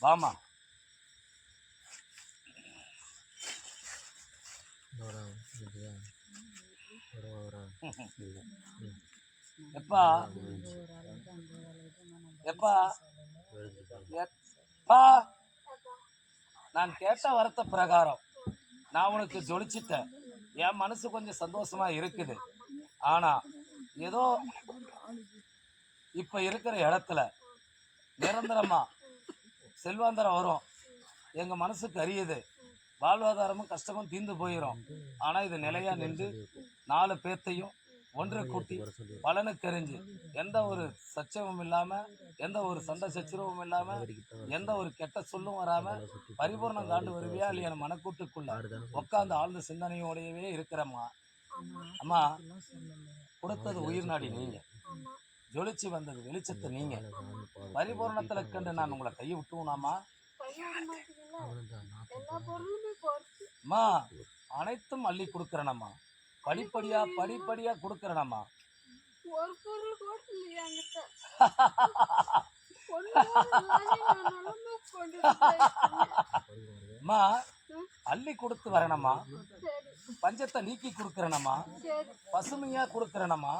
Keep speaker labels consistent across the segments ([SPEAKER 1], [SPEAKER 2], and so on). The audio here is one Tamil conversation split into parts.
[SPEAKER 1] வாமா. எப்பா எப்பா எப்பா நான் கேட்ட வரத்த பிரகாரம் நான் உனக்கு ஜொலிச்சிட்டேன். என் மனசு கொஞ்சம் சந்தோஷமா இருக்குது. ஆனா ஏதோ இப்ப இருக்கிற இடத்துல நிரந்தரமா செல்வாந்தரம் வரும். எங்க மனசுக்கு அறியுது. வாழ்வாதாரமும் கஷ்டமும் தீர்ந்து போயிடும். ஆனா இது நிலையா நின்று 4 பேர்த்தையும் ஒன்று கூட்டி பலனுக்கு எறிஞ்சு எந்த ஒரு சச்சரவும் இல்லாம, எந்த ஒரு சண்டை சச்சரவும் இல்லாம, எந்த ஒரு கெட்ட சொல்லும் வராம பரிபூர்ணம் காண்டு வருவியா இல்லையா மனக்கூட்டுக்குள்ள உட்காந்து ஆழ்ந்த சிந்தனையோடையவே இருக்கிறம்மா. அம்மா, கொடுத்தது உயிர் நாடி நீங்க, ஜொலிச்சு வந்தது வெளிச்சத்தை நீங்க. பரிபூர்ணத்துல கண்டு நான் உங்களை கையை விட்டுவோனாமா? அம்மா, அனைத்தும் அள்ளி கொடுக்கறேனம்மா. படிப்படியா படிப்படியா கொடுக்கறேனம்மா. அம்மா, அள்ளி கொடுத்து வரணுமா? பஞ்சத்தை நீக்கி கொடுக்கறேனம்மா. பசுமையா கொடுக்கறேனம்மா.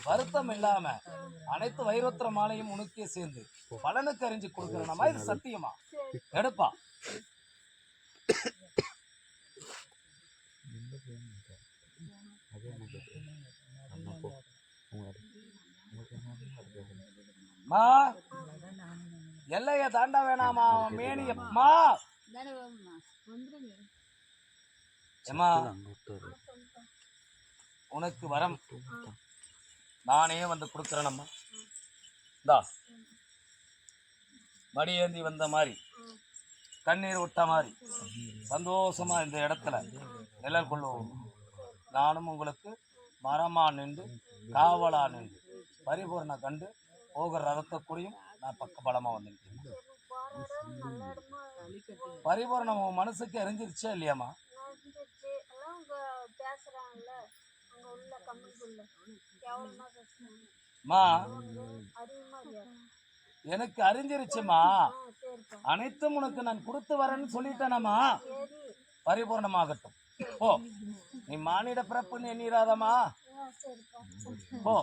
[SPEAKER 1] வருத்தம் இல்லாம அனைத்து வைரோத்திர மாலையும் உனக்கே சேர்ந்து பலனுக்கு அறிஞ்சு கொடுக்கறேனம்மா. இது சத்தியமா? எடுப்பா. மா, எல்லைய தாண்ட வேணாமா மேனியம்மா. ஏமா, உனக்கு வரம் நானே வந்து கொடுக்குறேனம்மா. இந்தா, மடியேந்தி வந்த மாதிரி, கண்ணீர் விட்ட மாதிரி சந்தோஷமா இந்த இடத்துல நிழல் கொள்வோம். நானும் உங்களுக்கு மரமா நின்று காவலா நின்று பரிபூர்ண கண்டு போகிற ரதத்தை கூடியும் நான் பக்க பலமா வந்துருக்கேன். பரிபூர்ணம் உன் மனசுக்கு எரிஞ்சிருச்சா இல்லையாம்மா? மா, எனக்கு அறிஞ்சிருச்சுமா. அனைத்தும் உனக்கு நான் கொடுத்து வரேன்னு சொல்லிட்டேனம்மா. பரிபூர்ணமாகட்டும். ஓ, நீ மானிட பிறப்புன்னு எண்ணிராதம்மா. ஓ,